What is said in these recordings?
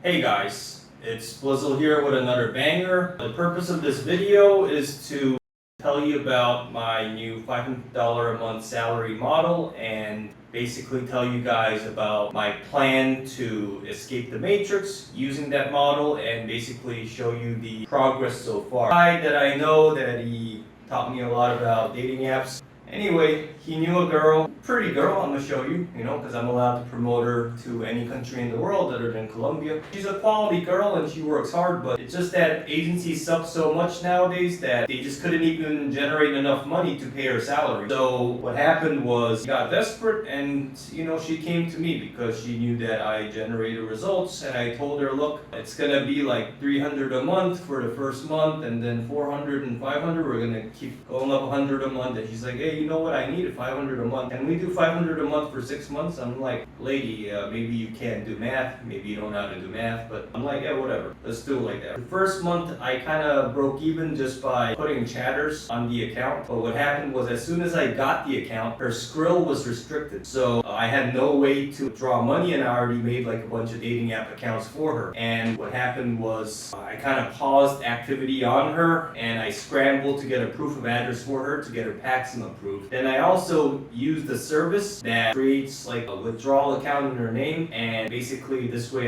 Hey guys, it's Blizzle here with another banger. The purpose of this video is to tell you about my new $500 a month salary model and basically tell you guys about my plan to escape the matrix using that model and basically show you the progress so far. Guy that I know that he taught me a lot about dating apps. Anyway, he knew a girl, pretty girl, I'm gonna show you, because I'm allowed to promote her to any country in the world other than Colombia. She's a quality girl and she works hard, but it's just that agencies suck so much nowadays that they just couldn't even generate enough money to pay her salary. So what happened was she got desperate and, she came to me because she knew that I generated results, and I told her, look, it's gonna be like $300 a month for the first month, and then $400 and $500, we're gonna keep going up $100 a month. And she's like, hey, you know what, I need $500 a month. Can we do $500 a month for 6 months? I'm like, lady, maybe you can't do math, maybe you don't know how to do math, but I'm like, yeah, whatever, let's do it like that. The first month I kind of broke even just by putting chatters on the account, but what happened was as soon as I got the account, her Skrill was restricted, so I had no way to withdraw money, and I already made like a bunch of dating app accounts for her. And what happened was I kind of paused activity on her, and I scrambled to get a proof of address for her to get her Paxim approved. Then I also used a service that creates like a withdrawal account in her name, and basically this way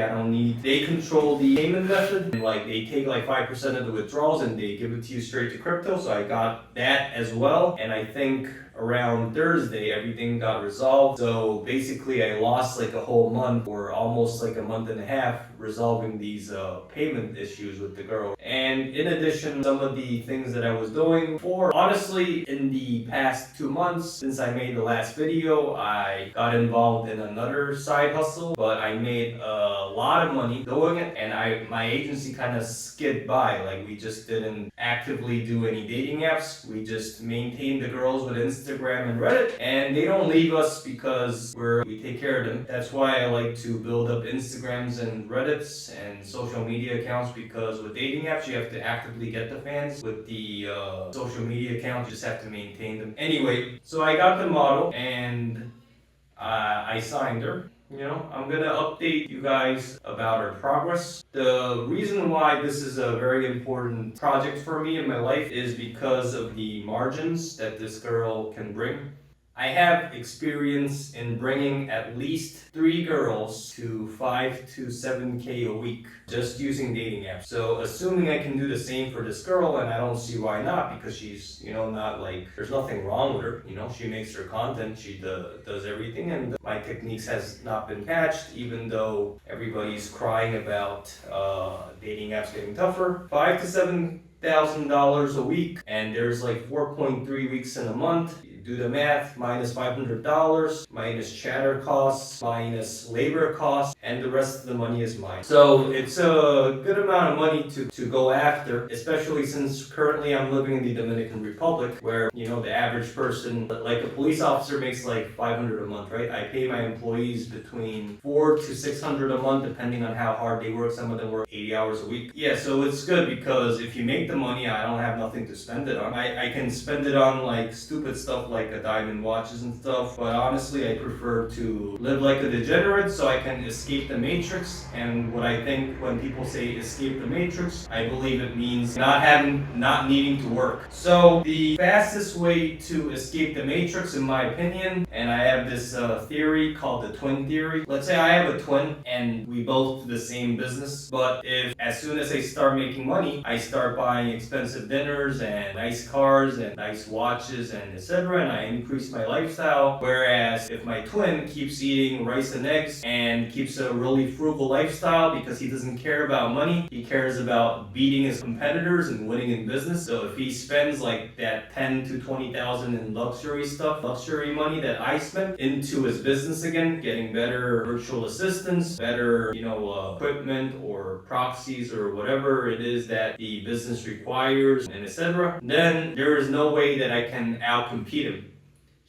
they control the payment method, and like they take like 5% of the withdrawals and they give it to you straight to crypto. So I got that as well, and I think around Thursday everything got resolved. So basically I lost like a whole month or almost like a month and a half resolving these payment issues with the girl. And in addition, some of the things that I was doing honestly, in the past 2 months since I made the last video, I got involved in another side hustle, but I made a lot of money doing it, and my agency kind of skid by. Like, we just didn't actively do any dating apps. We just maintained the girls with Instagram and Reddit, and they don't leave us because we take care of them. That's why I like to build up Instagrams and Reddits and social media accounts, because with dating apps you have to actively get the fans. With the social media accounts, you just have to maintain them. Anyway, so I got the model and I signed her. I'm gonna update you guys about her progress. The reason why this is a very important project for me in my life is because of the margins that this girl can bring. I have experience in bringing at least 3 girls to 5 to 7K a week just using dating apps. So assuming I can do the same for this girl, and I don't see why not, because she's, not like, there's nothing wrong with her. She makes her content, she does everything, and my techniques has not been patched, even though everybody's crying about dating apps getting tougher. $5,000 to $7,000 a week, and there's like 4.3 weeks in a month. Do the math, minus $500, minus chatter costs, minus labor costs, and the rest of the money is mine. So it's a good amount of money to go after, especially since currently I'm living in the Dominican Republic, where, the average person, like a police officer, makes like $500 a month, right? I pay my employees between $400 to $600 a month, depending on how hard they work. Some of them work 80 hours a week. Yeah, so it's good because if you make the money, I don't have nothing to spend it on. I can spend it on like stupid stuff like a diamond watches and stuff, but honestly I prefer to live like a degenerate so I can escape the matrix. And what I think when people say escape the matrix, I believe it means not needing to work. So the fastest way to escape the matrix, in my opinion, and I have this theory called the twin theory. Let's say I have a twin and we both do the same business, but if as soon as I start making money, I start buying expensive dinners and nice cars and nice watches and etc., and I increase my lifestyle. Whereas if my twin keeps eating rice and eggs and keeps a really frugal lifestyle because he doesn't care about money, he cares about beating his competitors and winning in business. So if he spends like that 10 to 20,000 in luxury money that I spent into his business again, getting better virtual assistants, better, equipment or proxies or whatever it is that the business requires, and etc., then there is no way that I can outcompete him.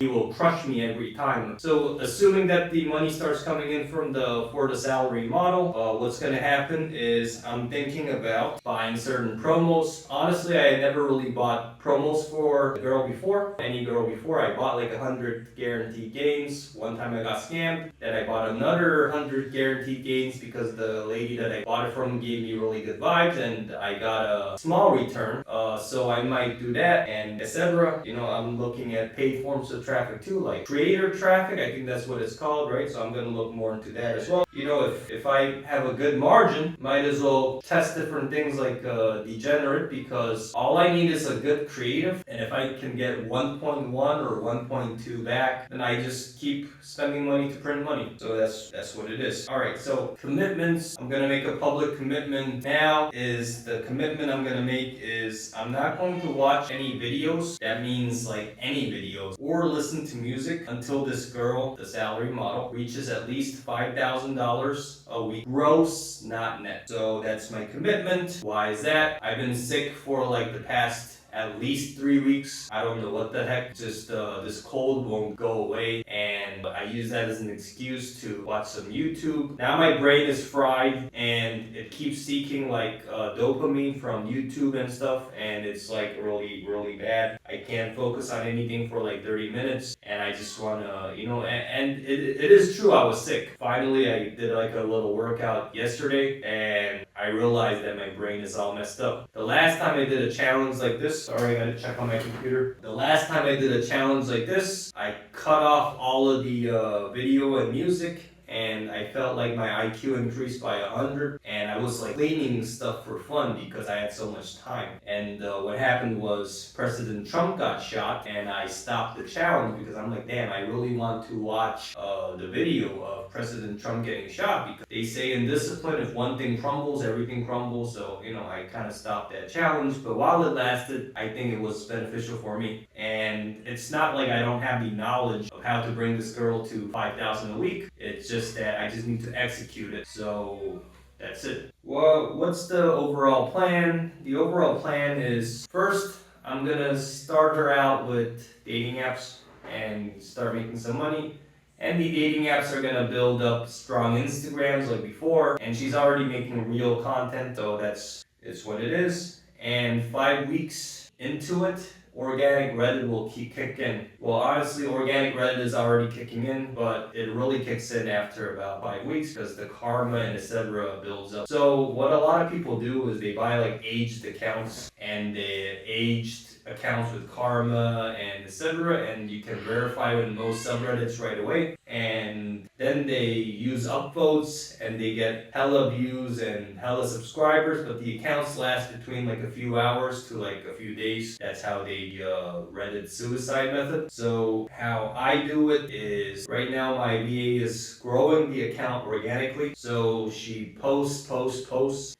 he will crush me every time. So assuming that the money starts coming in from the salary model, what's gonna happen is I'm thinking about buying certain promos. Honestly, I had never really bought promos for a girl before. Any girl before, I bought like 100 guaranteed games. One time I got scammed. Then I bought another 100 guaranteed games because the lady that I bought it from gave me really good vibes, and I got a small return. So I might do that and etc. I'm looking at paid forms of traffic too, like creator traffic. I think that's what it's called, right? So I'm gonna look more into that as well. If I have a good margin, might as well test different things like degenerate, because all I need is a good creative, and if I can get 1.1 or 1.2 back, then I just keep spending money to print money. So that's what it is. All right, so commitments. I'm gonna make a public commitment now. Is the commitment I'm gonna make is I'm not going to watch any videos. That means like any videos or listen to music until this girl, the salary model, reaches at least $5,000 a week gross, not net. So that's my commitment. Why is that? I've been sick for like the past at least 3 weeks. I don't know what the heck. Just this cold won't go away, and I use that as an excuse to watch some YouTube. Now my brain is fried, and it keeps seeking like dopamine from YouTube and stuff, and it's like really, really bad. I can't focus on anything for like 30 minutes, and I just wanna, and it is true, I was sick. Finally, I did like a little workout yesterday, and I realized that my brain is all messed up. The last time I did a challenge like this, sorry, I gotta check on my computer. The last time I did a challenge like this, I cut off all of the video and music, and I felt like my IQ increased by 100, and I was like cleaning stuff for fun because I had so much time. And what happened was President Trump got shot, and I stopped the challenge because I'm like, damn, I really want to watch the video of President Trump getting shot, because they say in discipline, if one thing crumbles, everything crumbles. So, I kind of stopped that challenge, but while it lasted, I think it was beneficial for me. And it's not like I don't have the knowledge of how to bring this girl to 5,000 a week. It's just that I just need to execute it. So that's it. Well, what's the overall plan? The overall plan is, first, I'm gonna start her out with dating apps and start making some money. And the dating apps are gonna build up strong Instagrams like before. And she's already making real content, so it's what it is. And 5 weeks into it, organic Reddit will kick in. Well, honestly, organic Reddit is already kicking in, but it really kicks in after about 5 weeks because the karma and etc. builds up. So what a lot of people do is they buy like aged accounts, and they aged accounts with karma and etc. And you can verify with most subreddits right away. And then they use upvotes and they get hella views and hella subscribers, but the accounts last between like a few hours to like a few days. That's how they Reddit suicide method. So how I do it is, right now my VA is growing the account organically. So she posts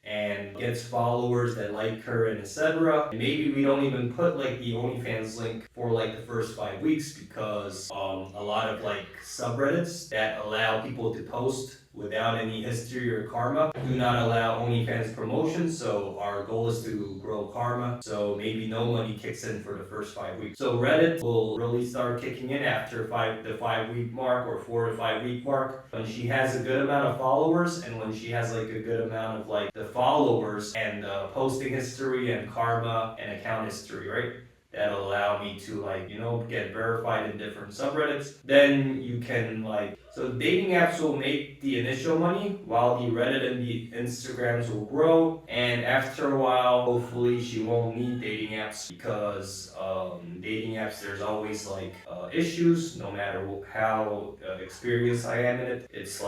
and gets followers that like her and etc. And maybe we don't even put like the OnlyFans link for like the first 5 weeks, because a lot of like subreddits that allow people to post without any history or karma do not allow OnlyFans promotion. So our goal is to grow karma, so maybe no money kicks in for the first 5 weeks. So Reddit will really start kicking in after the 5 week mark or 4 to 5 week mark, when she has a good amount of followers, and when she has like a good amount of like the followers and posting history and karma and account history, right? That'll allow me to get verified in different subreddits. Then you can so dating apps will make the initial money, while the Reddit and the Instagrams will grow. And after a while, hopefully she won't need dating apps, because dating apps, there's always issues, no matter how experienced I am in it. It's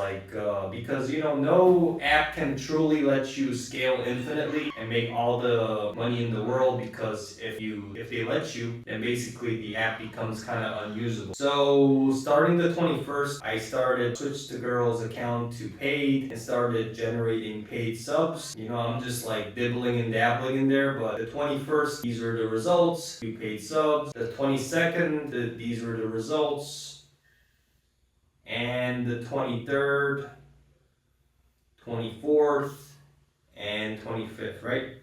because no app can truly let you scale infinitely and make all the money in the world, because if they let you, then basically the app becomes kind of unusable. So starting the 21st, I switched the girl's account to paid and started generating paid subs. I'm just dibbling and dabbling in there, but the 21st, these are the results, 2 paid subs. The 22nd, these were the results. And the 23rd, 24th, and 25th, right?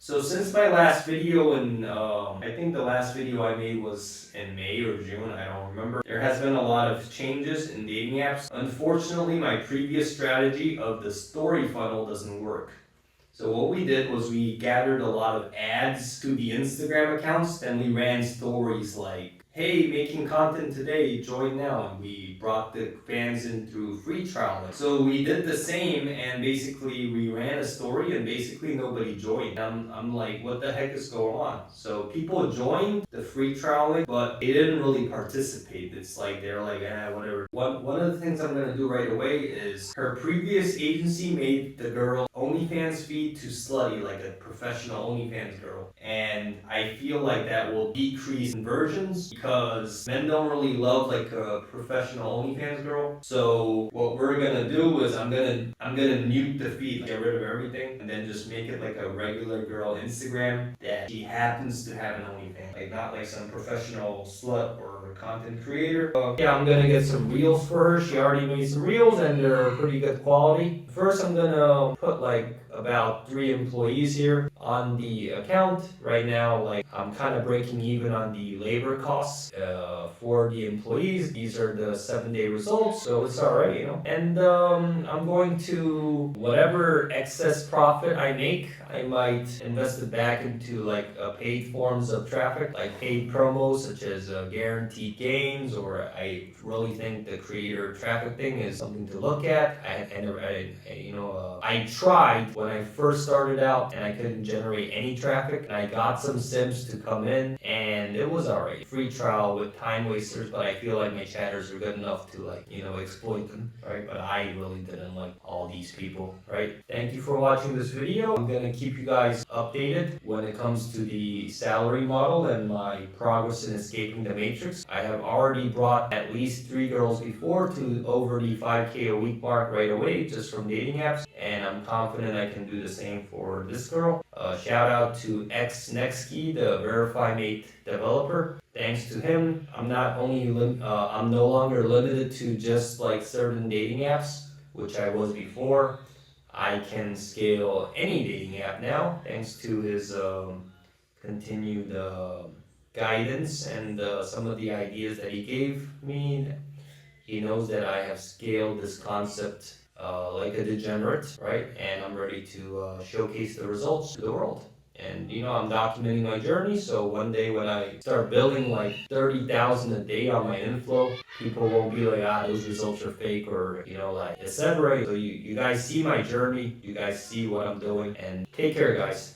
So since my last video I think the last video I made was in May or June, I don't remember. There has been a lot of changes in dating apps. Unfortunately, my previous strategy of the story funnel doesn't work. So what we did was we gathered a lot of ads to the Instagram accounts, then we ran stories like, hey, making content today, join now. And we brought the fans in through free trial. So we did the same, and basically we ran a story and basically nobody joined. I'm like, what the heck is going on? So people joined the free trial, but they didn't really participate. It's like, they're like, whatever. One of the things I'm gonna do right away is her previous agency made the girl OnlyFans feed to slutty, like a professional OnlyFans girl. And I feel like that will decrease conversions because men don't really love like a professional OnlyFans girl. So what we're gonna do is I'm gonna mute the feed, get rid of everything, and then just make it like a regular girl Instagram that she happens to have an OnlyFans, like not like some professional slut or content creator. Yeah, I'm gonna get some reels for her. She already made some reels and they're pretty good quality. First, I'm gonna put like about 3 employees here on the account. Right now, like I'm kind of breaking even on the labor costs for the employees. These are the 7-day results, so it's alright, you know. And I'm going to, whatever excess profit I make, I might invest it back into like paid forms of traffic, like paid promos such as guaranteed gains, or I really think the creator traffic thing is something to look at. I tried when I first started out and I couldn't generate any traffic, and I got some Sims to come in and it was alright. Free trial with time wasters, but I feel like my chatters are good enough to like, exploit them, right? But I really didn't like all these people, right? Thank you for watching this video. I'm gonna keep you guys updated when it comes to the salary model and my progress in escaping the matrix. I have already brought at least 3 girls before to over the 5K a week mark right away just from dating apps, and I'm confident I can do the same for this girl. Shout out to XNextKey, the Verify Mate developer. Thanks to him, I'm no longer limited to just like certain dating apps, which I was before. I can scale any dating app now, thanks to his continued guidance and some of the ideas that he gave me. He knows that I have scaled this concept like a degenerate, right? And I'm ready to showcase the results to the world. And I'm documenting my journey, so one day when I start billing like 30,000 a day on my inflow, people won't be like, those results are fake, or like etc. So you guys see my journey, you guys see what I'm doing, and take care, guys.